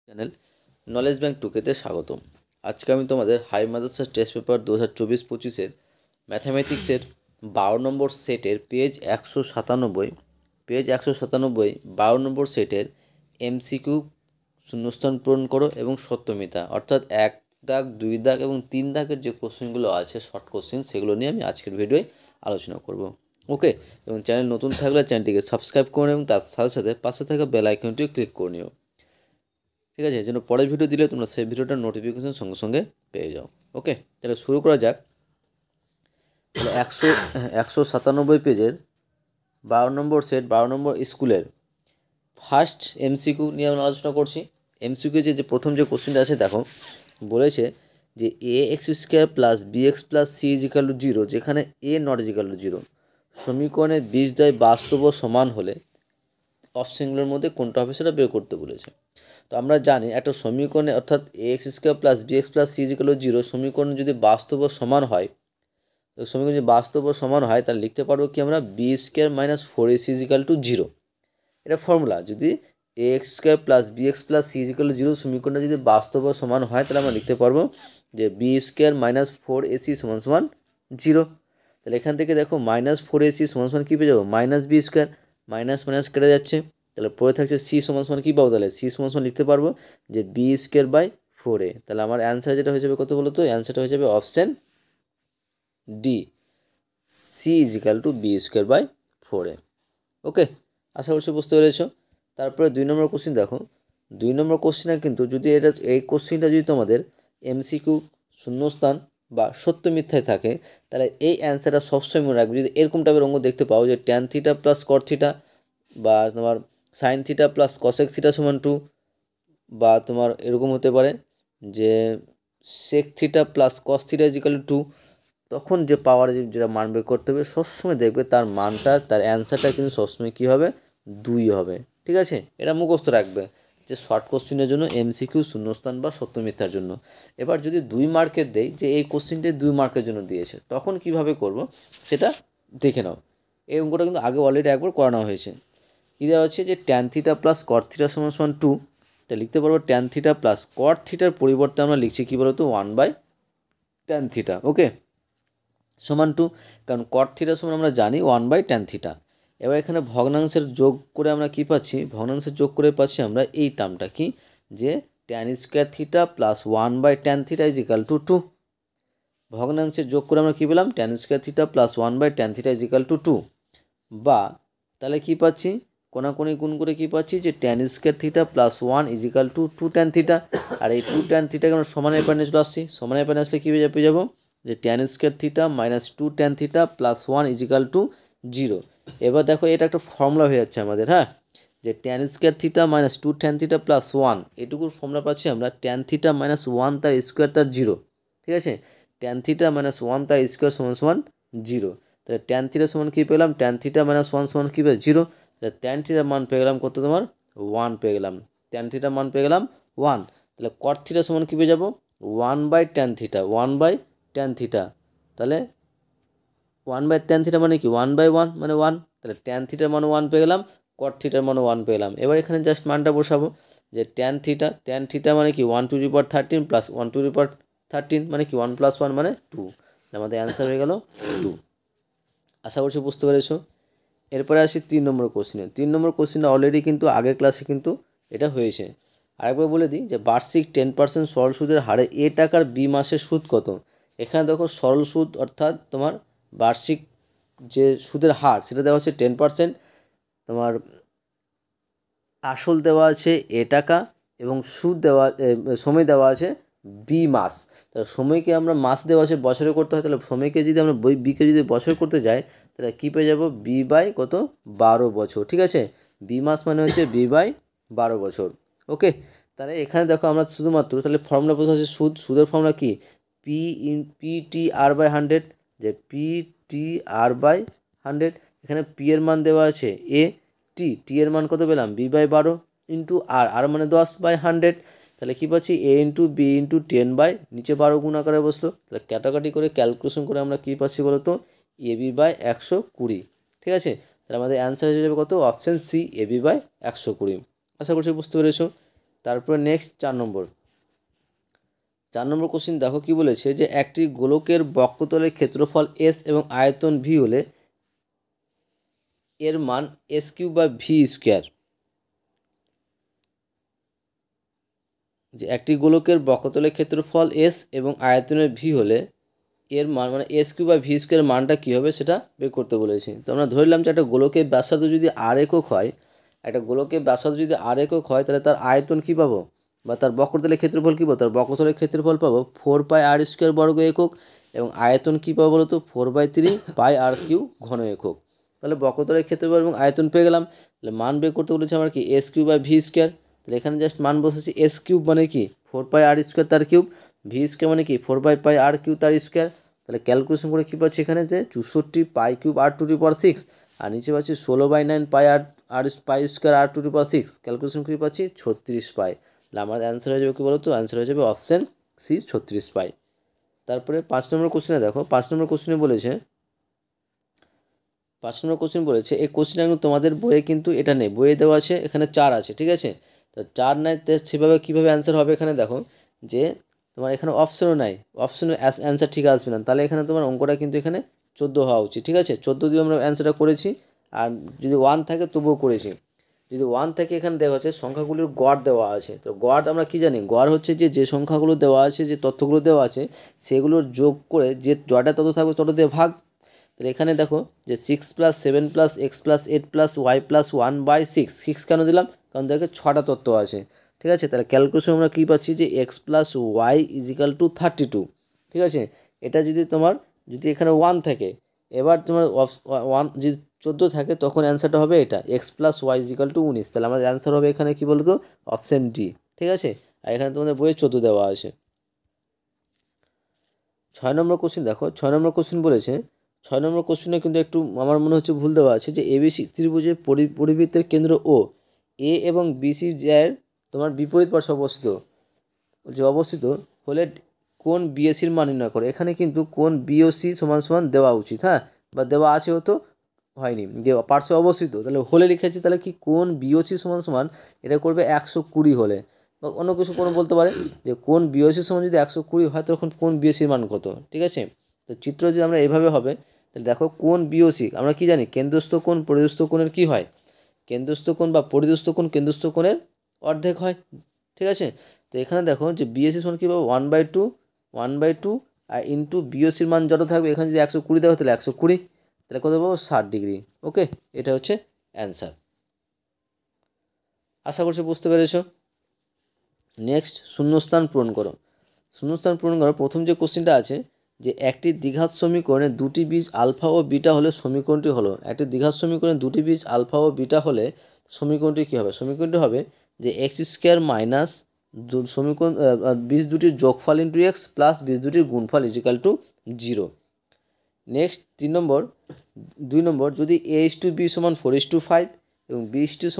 Channel knowledge bank টুকেতে স্বাগতম। আজকে আমি তোমাদের হাই মাদ্রাসা টেস্ট পেপার 2024-25-এর ম্যাথামেটিক্সের 12 নম্বর সেটের পেজ 197 12 নম্বর সেটের এমসিকিউ শূন্যস্থান পূরণ করো এবং সত্য মিথ্যা অর্থাৎ 1 দাগ 2 দাগ এবং 3 দাগের যে কোশ্চেনগুলো আছে শর্ট কোশ্চেন সেগুলো নিয়ে আমি আজকের ভিডিওয় আলোচনা করব। ওকে, এবং চ্যানেল নতুন থাকলে চ্যানেলটিকে সাবস্ক্রাইব করে এবং তার সাথে সাথে পাশে থাকা বেল আইকনটিও ক্লিক করে নিও। ঠিক আছে, যেন পরের ভিডিও দিলে তোমরা সেই ভিডিওটার নোটিফিকেশন সঙ্গে সঙ্গে পেয়ে যাও। ওকে, তাহলে শুরু করা যাক। তাহলে 197 পেজের 12 নম্বর সেট 12 নম্বর স্কুলের ফার্স্ট এমসিকিউ নিয়ে আমরা আলোচনা করছি। এমসিকিউ যে প্রথম যে কোশ্চেনটা আছে দেখো, বলেছে যে a x square plus b x plus c equal to 0, যেখানে এ নট ইজিক্যাল টু 0 সমীকরণে বীজদ্বয় বাস্তব ও সমান হলে অপশনগুলোর মধ্যে কোনটা হবে সেটা বের করতে বলেছে। তো আমরা জানি একটা সমীকরণে অর্থাৎ a x square plus b x plus c equal to 0 সমীকরণ যদি বাস্তব ও সমান হয়, তো সমীকরণ যদি বাস্তব ও সমান হয় তাহলে লিখতে পারবো কি আমরা b square minus 4ac equal to 0। এটা ফর্মুলা। যদি a x square plus b x plus c equal to 0 সমীকরণটা যদি বাস্তব ও সমান হয় তাহলে আমরা লিখতে পারবো যে বি স্কোয়ার মাইনাস 4ac সমান সমান 0। তাহলে এখান থেকে দেখো মাইনাস 4ac সমান সমান কী পেয়ে যাবো minus b square, minus minus কেটে যাচ্ছে, তাহলে পরে থাকছে সি সমান সমান কী পাবো, তাহলে সি সমান সমান লিখতে পারবো যে বি স্কোয়ার বাই 4a। তাহলে আমার অ্যান্সার যেটা হয়ে যাবে কত বলো তো, অ্যান্সারটা হয়ে যাবে option D, c equal to b square by 4a। Okay, আশা করছি বুঝতে পেরেছো। তারপরে 2 নম্বর কোশ্চেন দেখো, 2 নম্বর কোশ্চেনে কিন্তু যদি এই কোশ্চেনটা যদি তোমাদের এমসিকিউ শূন্যস্থান বা সত্য মিথ্যায় থাকে তাহলে এই অ্যান্সারটা সবসময় মনে রাখবে। যদি এরকম টাইপের অঙ্ক দেখতে পাও যে tan theta plus cot theta বা তোমার sine theta plus cosec theta সমান 2, বা তোমার এরকম হতে পারে যে sec theta plus cos theta equal to 2, তখন যে পাওয়ার যেটা মান বের করতে হবে সবসময় দেখবে তার মানটা, তার অ্যান্সারটা কিন্তু সবসময় কী হবে, 2 হবে। ঠিক আছে, এটা মুখস্থ রাখবে যে শর্ট কোশ্চেনের জন্য এমসিকিউ শূন্যস্থান বা সত্য মিথ্যার জন্য। এবার যদি 2 মার্কের দেয় যে এই কোশ্চেনটি 2 মার্কের জন্য দিয়েছে তখন কিভাবে করব সেটা দেখে নাও। এই অঙ্কটা কিন্তু আগে অলরেডি একবার করানো হয়েছে। কী দেওয়া হচ্ছে যে tan theta plus cot theta সমান সমান 2, তা লিখতে পারবো ট্যান থিটা প্লাস কট থিটার পরিবর্তে আমরা লিখছি কী বলতো 1/tan থিটা। ওকে, সমান 2, কারণ কট থিটা সমান আমরা জানি 1/tan থিটা। এবার এখানে ভগ্নাংশের যোগ করে আমরা কি পাচ্ছি, ভগ্নাংশের যোগ করে পাচ্ছি আমরা এই টার্মটা কি, যে tan square theta plus 1/tan theta is equal two 2। ভগ্নাংশের যোগ করে আমরা কী পেলাম, tan square theta plus 1/tan theta is equal two 2, বা তাহলে কী পাচ্ছি, কোনাকুনি গুণ করে কী পাচ্ছি যে tan square theta plus 1 is equal to 2tan theta. আর এই 2tan থিটাকে আমরা সমানের প্যানে চলে আসছি, সমানের প্যানে আসলে কী পেয়ে যাবো যে tan square theta minus 2tan theta plus 1 is equal two 0। এবার দেখো এটা একটা ফর্মুলা হয়ে যাচ্ছে আমাদের, হ্যাঁ, যে tan square theta minus 2tan theta plus 1 এটুকুর ফর্মুলা পাচ্ছি আমরা ট্যান থিটা মাইনাস 1 তার স্কোয়ার তার 0। ঠিক আছে, ট্যান থিটা মাইনাস 1 তার স্কোয়ার সমান সমান 0। তাহলে ট্যান থিটা সমান কী পেলাম, ট্যান থিটা মাইনাস 1 সমান কী পেয়ে 0। তাহলে ট্যান থিটার মান পেয়ে গেলাম কত, তোমার 1 পেয়ে গেলাম, ট্যান থিটার মান পেয়ে গেলাম 1। তাহলে কট থিটা সমান কী পেয়ে যাবো 1/tan থিটা, 1/tan থিটা। তাহলে 1/tan থিটা মানে কি 1/1 মানে 1, তাহলে ট্যান থিটার মান 1 পেয়ে গেলাম, কট থিটার মান 1 পেয়ে গেলাম। এবার এখানে জাস্ট মানটা বসাবো যে ট্যান থিটা মানে কি 1^13 প্লাস 1^13 মানে কি 1 + 1 মানে 2। আমাদের অ্যান্সার হয়ে গেল 2। আশা করছি বুঝতে পেরেছো। এরপরে আসি 3 নম্বর কোশ্চেনে। 3 নম্বর কোশ্চেনটা অলরেডি কিন্তু আগের ক্লাসে কিন্তু এটা হয়েছে। আরেকবার বলে দিই যে বার্ষিক 10% সরল সুদের হারে এ টাকার বি মাসের সুদ কত। এখানে দেখো সরল সুদ অর্থাৎ তোমার বার্ষিক যে সুদের হার সেটা দেওয়া হচ্ছে 10%, তোমার আসল দেওয়া আছে এ টাকা এবং সুদ দেওয়া সময় দেওয়া আছে বি মাস। তাহলে সময়কে আমরা মাস দেওয়া আছে বছরে করতে হয়, তাহলে সময়কে যদি আমরা বিকে যদি বছরে করতে যাই তাহলে কী পেয়ে যাবো বি বাই কত 12 বছর। ঠিক আছে, বি মাস মানে হচ্ছে বি বাই 12 বছর। ওকে, তাহলে এখানে দেখো আমরা শুধুমাত্র তাহলে ফর্মুলা বোঝা হচ্ছে সুদের ফর্মুলা কি PTR/100, যে PTR/100। এখানে পি এর মান দেওয়া আছে এ, টি এর মান কত পেলাম B/12 ইন্টু আর মানে 10/100। তাহলে কী পাচ্ছি এ ইন্টু বি ইন্টু 10 নিচে 12 গুণ আকারে বসলো। তাহলে কাটাকাটি করে ক্যালকুলেশন করে আমরা কী পাচ্ছি বলো তো AB/120। ঠিক আছে, তাহলে আমাদের অ্যান্সার হয়ে যাবে কত, অপশান সি AB/120। আশা করছি বুঝতে পেরেছো। তারপরে নেক্সট 4 নম্বর কোশ্চিন দেখো কি বলেছে, যে একটি গোলকের বক্রতলের ক্ষেত্রফল এস এবং আয়তন ভি হলে এর মান এস কিউব বা ভি স্কোয়ার। যে একটি গোলকের বক্রতলের ক্ষেত্রফল এস এবং আয়তনের ভি হলে এর মান মানে এস কিউব বা ভি স্কোয়ার মানটা কী হবে সেটা বের করতে বলেছি। তো আমরা ধরলাম যে একটা গোলকের ব্যাসার্ধ যদি আর একক হয়, একটা গোলকের ব্যাসার্ধ যদি আর একক হয়, তাহলে তার আয়তন কী পাবো বা তার বক্রতলের ক্ষেত্রফল কী পাবো, তার বক্রতলের ক্ষেত্রফল পাবো 4πr² বর্গ একক, এবং আয়তন কী পাবো বলো তো 4/3πr³ ঘন একক। তাহলে বক্রতলের ক্ষেত্রফল এবং আয়তন পেয়ে গেলাম। তাহলে মান বের করতে বলেছে আমার কি এস কিউব বা ভি স্কোয়ার। তাহলে এখানে জাস্ট মান বসেছি, এস কিউব মানে কি 4πr² তার কিউব, ভি স্কোয়ার মানে কি 4/πr³ তার স্কোয়ার। তাহলে ক্যালকুলেশন করে কী পাচ্ছি এখানে, যে 64π³ r⁴, আর নিচে পাচ্ছি 16/9πr² ক্যালকুলেশন করে পাচ্ছি 36π। তাহলে আমার অ্যান্সার হয়ে যাবে কী বলো তো, অ্যান্সার হয়ে যাবে অপশান সি 36π। তারপরে 5 নম্বর কোশ্চেনে দেখো, 5 নম্বর কোশ্চেনে বলেছে, 5 নম্বর কোশ্চেন বলেছে, এই কোশ্চেন কিন্তু তোমাদের বইয়ে কিন্তু এটা নেই, বইয়ে দেওয়া আছে এখানে 4 আছে, ঠিক আছে। তো 4 নাই, সেভাবে কীভাবে অ্যান্সার হবে এখানে দেখো, যে তোমার এখানে অপশনও নাই, অপশনের অ্যান্সার ঠিক আসবে না, তাহলে এখানে তোমার অঙ্কটা কিন্তু এখানে 14 হওয়া উচিত, ঠিক আছে। 14 দিয়ে আমরা অ্যান্সারটা করেছি, আর যদি 1 থাকে তবুও করেছি। যদি 1 থাকে এখানে দেওয়া আছে সংখ্যাগুলির গড় দেওয়া আছে, তো গড় আমরা কি জানি, গড় হচ্ছে যে সংখ্যাগুলো দেওয়া আছে, যে তথ্যগুলো দেওয়া আছে সেগুলোর যোগ করে যে জয়টা তত থাকবে তত দিয়ে ভাগ। তাহলে এখানে দেখো যে 6 + 7 + x + 8 + y + 1/6, 6 কেন দিলাম, কারণ দেখো 6টা তত্ত্ব আছে, ঠিক আছে। তাহলে ক্যালকুলেশন আমরা কী পাচ্ছি, যে x + y = 32, ঠিক আছে। এটা যদি তোমার যদি এখানে 1 থাকে, এবার তোমার 1 যদি 14 থাকে, তখন অ্যান্সারটা হবে এটা x + y = 19। তাহলে আমাদের অ্যান্সার হবে এখানে কী বলো তো, অপশান ডি, ঠিক আছে। আর এখানে তোমাদের বইয়ে 14 দেওয়া আছে। 6 নম্বর কোশ্চেন দেখো, 6 নম্বর কোশ্চেন বলেছে, 6 নম্বর কোশ্চেনে কিন্তু একটু আমার মনে হচ্ছে ভুল দেওয়া আছে, যে এবিসি ত্রিভুজের পরিবৃত্তের কেন্দ্র ও এ এবং বিসি এর তোমার বিপরীত পার্শ্বে অবস্থিত হলে কোন বিএসির মান নির্ণয় করে। এখানে কিন্তু কোন বিওসি সমান সমান দেওয়া উচিত, হ্যাঁ, বা দেওয়া আছে হতো, হয়নি, যে পার্শ্বে অবস্থিত, তাহলে হলে লিখেছি, তাহলে কি কোন বিওসি সমান সমান এটা করবে 120 হলে, বা অন্য কিছু কোনো বলতে পারে, যে কোন বিওসির সমান যদি 120 হয় তখন কোন বিওসির মান কত, ঠিক আছে। তো চিত্র যদি আমরা এইভাবে হবে, তাহলে দেখো কোন বিওসি আমরা কি জানি, কেন্দ্রস্থ কোণ পরিস্থ কোণের কি হয়, কেন্দ্রস্থ কোণ বা পরিস্থ কোণ কেন্দ্রস্থ কোণের অর্ধেক হয়, ঠিক আছে। তো এখানে দেখো যে বিএসি সমান কী পাবো 1/2 আর ইন্টু বিওসির মান যত থাকবে, এখানে যদি 120 দেওয়া হয় তাহলে 120, তাহলে কত পাবো 60 ডিগ্রি। ওকে, এটা হচ্ছে অ্যান্সার। আশা করছি বুঝতে পেরেছো। নেক্সট শূন্যস্থান পূরণ করো। শূন্যস্থান পূরণ করো, প্রথম যে কোশ্চেনটা আছে, যে একটি দ্বিঘাত সমীকরণে দুটি বীজ আলফা ও বিটা হলে সমীকরণটি হলো, একটি দ্বিঘাত সমীকরণে দুটি বীজ আলফা ও বিটা হলে সমীকরণটি কী হবে, সমীকরণটি হবে যে x² মাইনাস সমীকরণ বীজ দুটির যোগফল ইন্টু এক্স প্লাস বীজ দুটির গুণফল = 0। নেক্সট 2 নম্বর, যদি a/b = 4:5 এবং b/2 =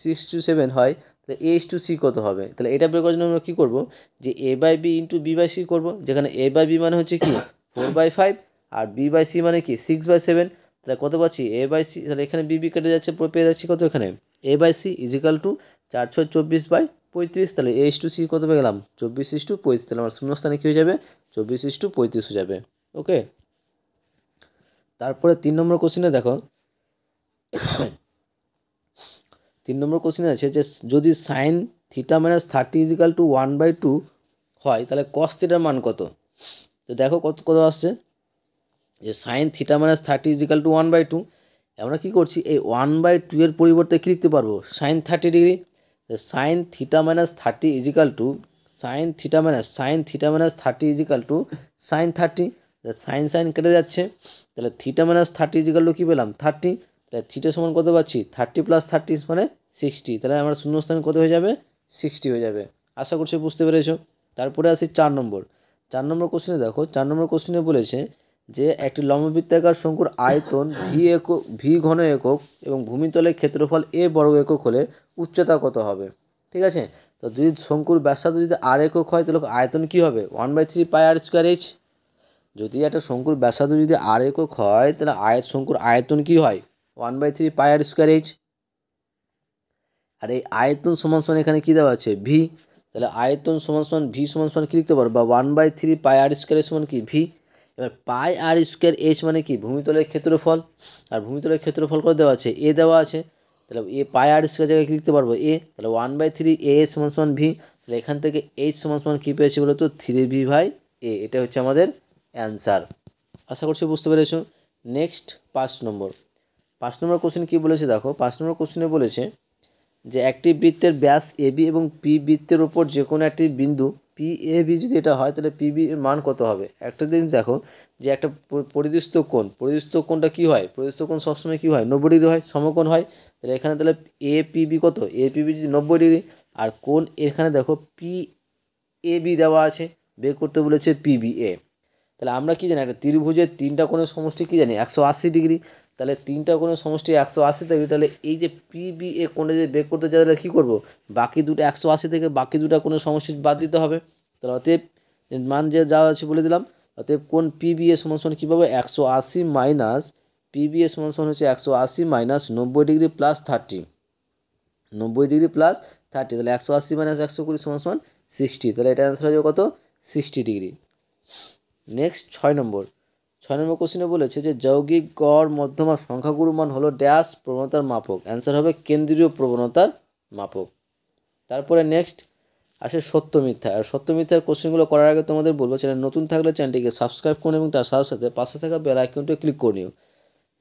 6:7 হয়, তাহলে a/c কত হবে। তাহলে এটা বের করার জন্য আমরা কী করবো, যে a/b × b/c করবো, যেখানে a/b মানে হচ্ছে কি 4/5 আর b/c মানে কি 6/7। তাহলে কত পাচ্ছি a/c, তাহলে এখানে b কেটে যাচ্ছে, পেয়ে যাচ্ছি কত এখানে a/c = 4/24/35। তাহলে a/c কত পেয়ে গেলাম 24:35। তাহলে আমার শূন্যস্থানে কী হয়ে যাবে 24:35 হয়ে যাবে। ওকে, তারপরে 3 নম্বর কোশ্চেনে দেখো, 3 নম্বর কোশ্চেনে আছে, যে যদি sin θ - 30 = 1/2 হয়, তাহলে cos θ মান কত। তো দেখো কত কত আসছে, যে sin θ - 30 = 1/2, আমরা কী করছি, এই 1/2 এর পরিবর্তে কী লিখতে পারবো sin 30 degree. sin θ - 30 sin θ - 30 sin 30, sin কেটে যাচ্ছে, তাহলে θ - 30 কী পেলাম 30, তাহলে থিটা সমান কত পাচ্ছি 30 + 30 মানে 60। তাহলে আমার শূন্যস্থান কত হয়ে যাবে 60 হয়ে যাবে। আশা করছি বুঝতে পেরেছো। তারপরে আসি 4 নম্বর কোশ্চেনে দেখো, 4 নম্বর কোশ্চেনে বলেছে, যে একটি লম্ববৃত্তাকার শঙ্কুর আয়তন ভি ঘন একক এবং ভূমিতলের ক্ষেত্রফল a বর্গ একক হলে উচ্চতা কত হবে, ঠিক আছে। তো যদি শঙ্কুর ব্যাসার্ধ যদি r একক হয়, তাহলে আয়তন কী হবে 1/3πr²h। যদি একটা শঙ্কুর ব্যাসার্ধ যদি r একক হয়, তাহলে শঙ্কুর আয়তন কী হয় 1/3πr²h। আর এই আয়তন সমান সমান এখানে কী দেওয়া আছে ভি, তাহলে আয়তন সমান সমান ভি সমান সমান কী লিখতে পারো বা 1/3 পাই আর স্কোয়ারের সমান কি ভি। এবার পাই আর স্কোয়ার এইচ মানে কি ভূমিতলের ক্ষেত্রফল, আর ভূমিতলের ক্ষেত্রফল করে দেওয়া আছে এ দেওয়া আছে, তাহলে এ পাই আর স্কোয়ার জায়গায় কী লিখতে পারবো এ, তাহলে 1/3 এ সমান সমান ভি, তাহলে এখান থেকে এইচ সমান সমান কী পেয়েছি বলো তো 3v/a, এটা হচ্ছে আমাদের অ্যান্সার। আশা করছি বুঝতে পেরেছো। নেক্সট 5 নম্বর কোশ্চেন কী বলেছে দেখো, 5 নম্বর কোশ্চেনে বলেছে যে একটি বৃত্তের ব্যাস এবি এবং পি বৃত্তের ওপর যে কোনো একটি বিন্দু পি এ বি যদি এটা হয় তাহলে পি বি এর মান কত হবে। একটা জিনিস দেখো যে একটা পরিদৃষ্ট কোণটা কী হয়, পরিদৃষ্ট কোণ সবসময় কী হয় 90 ডিগ্রি হয়, সমকোণ হয়। তাহলে এখানে তাহলে এ পি বি কত, এ পি বি যদি 90 ডিগ্রি, আর কোণ এখানে দেখো পি এ বি দেওয়া আছে, বের করতে বলেছে পি বি এ। তাহলে আমরা কি জানি একটা ত্রিভুজের তিনটা কোণের সমষ্টি কি জানি 180 ডিগ্রি, তাহলে তিনটা কোণের সমষ্টি 180 ডিগ্রি, তাহলে এই যে পি বি এ কোণে যে বের করতে চাই তাহলে কী করবো, বাকি দুটো 180 থেকে বাকি দুটো কোণের সমষ্টি বাদ দিতে হবে। তাহলে অতএব মান যে যা আছে বলে দিলাম, অতএব কোণ পি বি এ সমান সমান কী পাবো 180 মাইনাস পি বি এ সমান সমান হচ্ছে 180 minus 90 degree plus 30, 90 degree plus 30, তাহলে 180 মাইনাস 120 সমান সমান 60, তাহলে এটা অ্যান্সার হয়ে যাবে কত 60 ডিগ্রি। নেক্সট 6 নম্বর কোশ্চেনে বলেছে যে যৌগিক গড় মধ্যমা সংখ্যাগুরু মান হলো ড্যাশ প্রবণতার মাপক, অ্যান্সার হবে কেন্দ্রীয় প্রবণতার মাপক। তারপরে নেক্সট আসে সত্য মিথ্যা, আর সত্য মিথ্যার কোশ্চেনগুলো করার আগে তোমাদের বলবো চ্যানেল নতুন থাকলে চ্যানেলটিকে সাবস্ক্রাইব করুন এবং তার সাথে সাথে পাশে থাকা বেল আইকনটি ক্লিক করে নিও,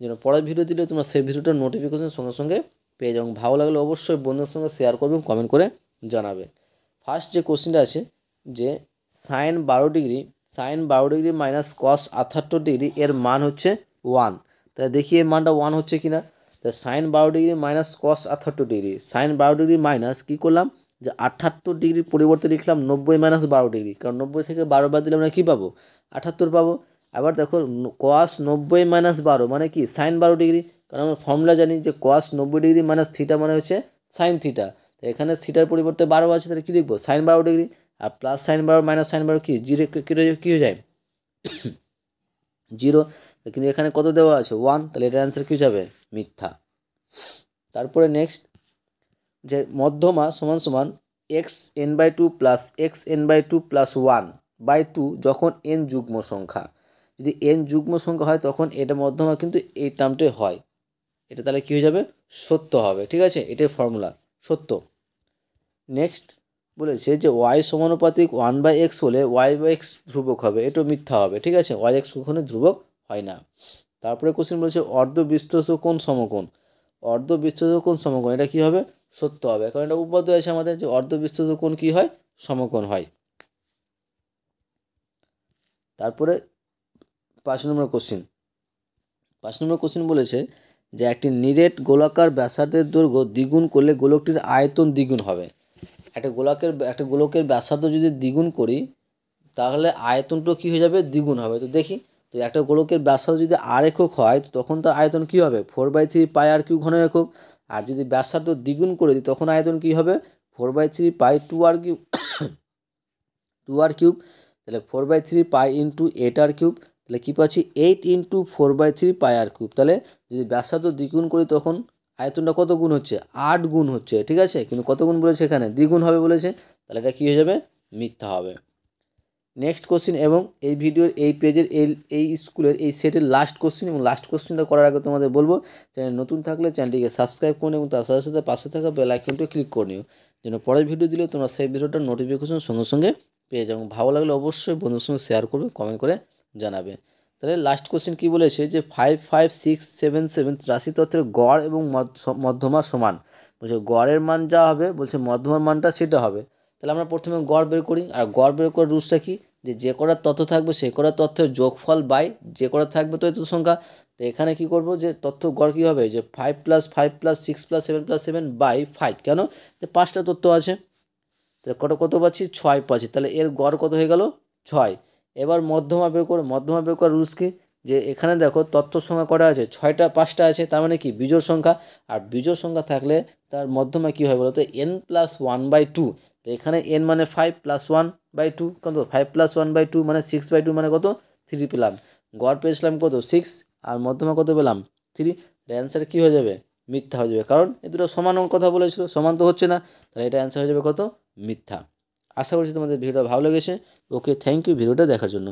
যেন পরের ভিডিও দিলে তোমরা সেই ভিডিওটার নোটিফিকেশন সঙ্গে সঙ্গে পেয়ে যাও। ভালো লাগলে অবশ্যই বন্ধুদের সঙ্গে শেয়ার করবে, কমেন্ট করে জানাবে। ফার্স্ট যে কোশ্চেনটা আছে যে sine 12 degree minus cos 78 degree এর মান হচ্ছে 1, তাহলে দেখি এর মানটা 1 হচ্ছে কি না। তাহলে sine 12 degree minus cos 78 degree, sine 12 degree minus কী করলাম যে 78 ডিগ্রির পরিবর্তে লিখলাম 90 মাইনাস 12 ডিগ্রি, কারণ 90 থেকে 12 বাদ দিলে আমরা কী পাবো 78 পাবো। আবার দেখো কস 90 মাইনাস 12 মানে কি সাইন 12 ডিগ্রি, কারণ আমরা ফর্মুলা জানি যে কস 90 ডিগ্রি মাইনাস থিটা মানে হচ্ছে সাইন থিটা, তো এখানে থিটার পরিবর্তে 12 আছে, তাহলে কী লিখবো সাইন 12 ডিগ্রি, আর প্লাস সাইন 12 মাইনাস সাইন 12 কি জিরো, কী হয়ে যায় 0, কিন্তু এখানে কত দেওয়া আছে 1, তাহলে এটার অ্যান্সার কী যাবে মিথ্যা। তারপরে নেক্সট যে মধ্যমা সমান সমান xn/2 প্লাস xn/2 প্লাস 1/2 যখন n যুগ্ম সংখ্যা, যদি n যুগ্ম সংখ্যা হয় তখন এটা মধ্যমা কিন্তু এই টার্মটি হয়, এটা তাহলে কী হয়ে যাবে সত্য হবে, ঠিক আছে, এটাই ফর্মুলা সত্য। নেক্সট বলেছে যে y সমানুপাতিক 1/x হলে y/x ধ্রুবক হবে, এটা মিথ্যা হবে, ঠিক আছে, y/x কখনো ধ্রুবক হয় না। তারপরে কোশ্চেন বলেছে অর্ধবৃত্তস্থ কোণ সমকোণ, অর্ধবৃত্তস্থ কোণ সমকোণ এটা কী হবে সত্য হবে, কারণ এটা উপপাদ্য আছে আমাদের যে অর্ধবৃত্তস্থ কোণ কী হয় সমকোণ হয়। তারপরে 5 নম্বর কোশ্চেন বলেছে যে একটি নিরেট গোলাকার ব্যাসার্ধের দৈর্ঘ্য দ্বিগুণ করলে গোলকটির আয়তন দ্বিগুণ হবে। একটা গোলকের ব্যাসার্ধ যদি দ্বিগুণ করি তাহলে আয়তনটা কী হয়ে যাবে দ্বিগুণ হবে। তো দেখি, তো একটা গোলকের ব্যাসার্ধ যদি আর একক হয় তখন তার আয়তন কী হবে 4/3 পাই আর কিউ ঘন একক, আর যদি ব্যাসার্ধ দ্বিগুণ করে দিই তখন আয়তন কী হবে 4/3 পাই 2 আর কিউব 2 আর কিউব, তাহলে 4/3 পাই ইন্টু 8 আর কিউব, তাহলে কী পাচ্ছি 8 ইন্টু 4/3 পাই আর কিউব, তাহলে যদি ব্যাসার্ধ দ্বিগুণ করি তখন আয়তনটা কত গুণ হচ্ছে 8 গুণ হচ্ছে, ঠিক আছে, কিন্তু কত গুণ বলেছে এখানে দ্বিগুণ হবে বলেছে, তাহলে এটা কী হয়ে যাবে মিথ্যা হবে। নেক্সট কোশ্চেন এবং এই ভিডিওর এই পেজের এই স্কুলের এই সেটের লাস্ট কোশ্চেন, এবং লাস্ট কোশ্চেনটা করার আগে তোমাদের বলবো চ্যানেল নতুন থাকলে চ্যানেলটিকে সাবস্ক্রাইব করুন এবং তার সাথে সাথে পাশে থাকা বেল আইকনটি ক্লিক করে নিও, যেন পরের ভিডিও দিলে তোমরা সেই ভিডিওটার নোটিফিকেশন সঙ্গে সঙ্গে পেয়ে যাও। ভালো লাগলে অবশ্যই বন্ধুর সঙ্গে শেয়ার করবে, কমেন্ট করে জানাবে। তাহলে লাস্ট কোশ্চেন কী বলেছে যে 5, 5, 6, 7, 7 রাশি তত্ত্বের গড় এবং মধ্যমা সমান, বলছে গড়ের মান যা হবে বলছে মধ্যমার মানটা সেটা হবে। তাহলে আমরা প্রথমে গড় বের করি, আর গড় বের করার রুলসটা কি যে কটা তথ্য থাকবে সে কটা তথ্যের যোগফল বাই যে কটা থাকবে তথ্য সংখ্যা। তো এখানে কি করব যে তথ্য গড় কী হবে যে 5 + 5 + 6 + 7 + 7 বাই 5, কেন যে 5টা তথ্য আছে, তাহলে কত পাচ্ছি 6 পাচ্ছি, তাহলে এর গড় কত হয়ে গেল 6। এবার মধ্যমা বের করার রুলস কি যে এখানে দেখো তথ্য সংখ্যা কটা আছে 6টা 5টা আছে, তার মানে কি বিজোড় সংখ্যা, আর বিজোড় সংখ্যা থাকলে তার মধ্যমা কী হয় বলো তো n + 1/2, তো এখানে n মানে 5 + 1/2 কত 5 + 1/2 মানে 6/2 মানে কত 3 পেলাম, গড় পেয়েছিলাম কত 6 আর মধ্যমা কত পেলাম 3, অ্যান্সার কী হয়ে যাবে মিথ্যা হয়ে যাবে, কারণ এই দুটো সমান কথা বলেছিল, সমান তো হচ্ছে না, তাহলে এটা অ্যান্সার হয়ে যাবে কত? মিথ্যা। আশা করছি তোমাদের ভিডিওটা ভালো লেগেছে। ওকে, থ্যাংক ইউ ভিডিওটা দেখার জন্য।